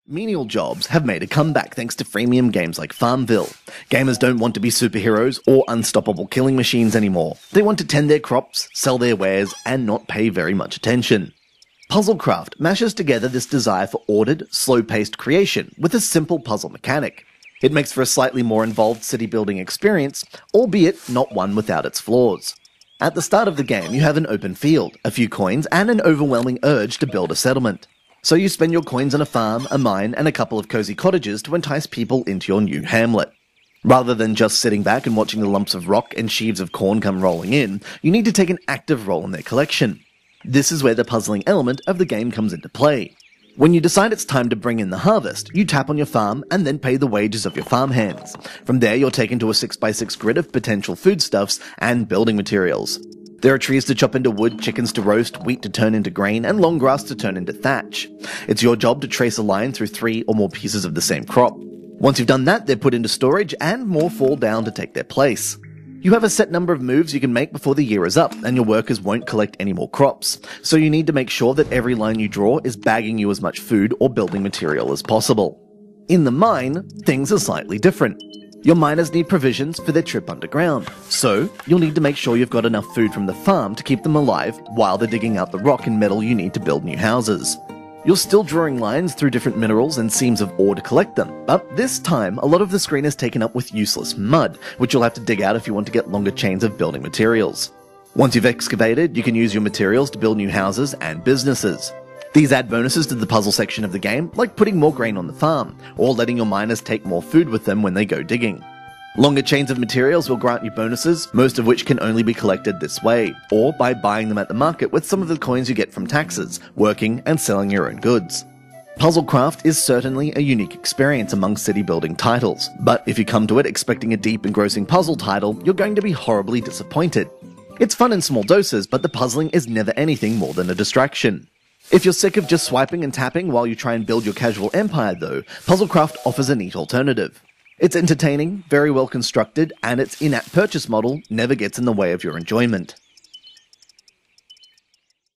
Menial jobs have made a comeback thanks to freemium games like Farmville. Gamers don't want to be superheroes or unstoppable killing machines anymore. They want to tend their crops, sell their wares, and not pay very much attention. Puzzlecraft mashes together this desire for ordered, slow-paced creation with a simple puzzle mechanic. It makes for a slightly more involved city-building experience, albeit not one without its flaws. At the start of the game, you have an open field, a few coins, and an overwhelming urge to build a settlement. So you spend your coins on a farm, a mine, and a couple of cozy cottages to entice people into your new hamlet. Rather than just sitting back and watching the lumps of rock and sheaves of corn come rolling in, you need to take an active role in their collection. This is where the puzzling element of the game comes into play. When you decide it's time to bring in the harvest, you tap on your farm and then pay the wages of your farmhands. From there, you're taken to a 6x6 grid of potential foodstuffs and building materials. There are trees to chop into wood, chickens to roast, wheat to turn into grain, and long grass to turn into thatch. It's your job to trace a line through 3 or more pieces of the same crop. Once you've done that, they're put into storage and more fall down to take their place. You have a set number of moves you can make before the year is up, and your workers won't collect any more crops. So you need to make sure that every line you draw is bagging you as much food or building material as possible. In the mine, things are slightly different. Your miners need provisions for their trip underground, so you'll need to make sure you've got enough food from the farm to keep them alive while they're digging out the rock and metal you need to build new houses. You're still drawing lines through different minerals and seams of ore to collect them, but this time a lot of the screen is taken up with useless mud, which you'll have to dig out if you want to get longer chains of building materials. Once you've excavated, you can use your materials to build new houses and businesses. These add bonuses to the puzzle section of the game, like putting more grain on the farm, or letting your miners take more food with them when they go digging. Longer chains of materials will grant you bonuses, most of which can only be collected this way, or by buying them at the market with some of the coins you get from taxes, working and selling your own goods. Puzzlecraft is certainly a unique experience among city-building titles, but if you come to it expecting a deep, engrossing puzzle title, you're going to be horribly disappointed. It's fun in small doses, but the puzzling is never anything more than a distraction. If you're sick of just swiping and tapping while you try and build your casual empire though, Puzzlecraft offers a neat alternative. It's entertaining, very well constructed, and its in-app purchase model never gets in the way of your enjoyment.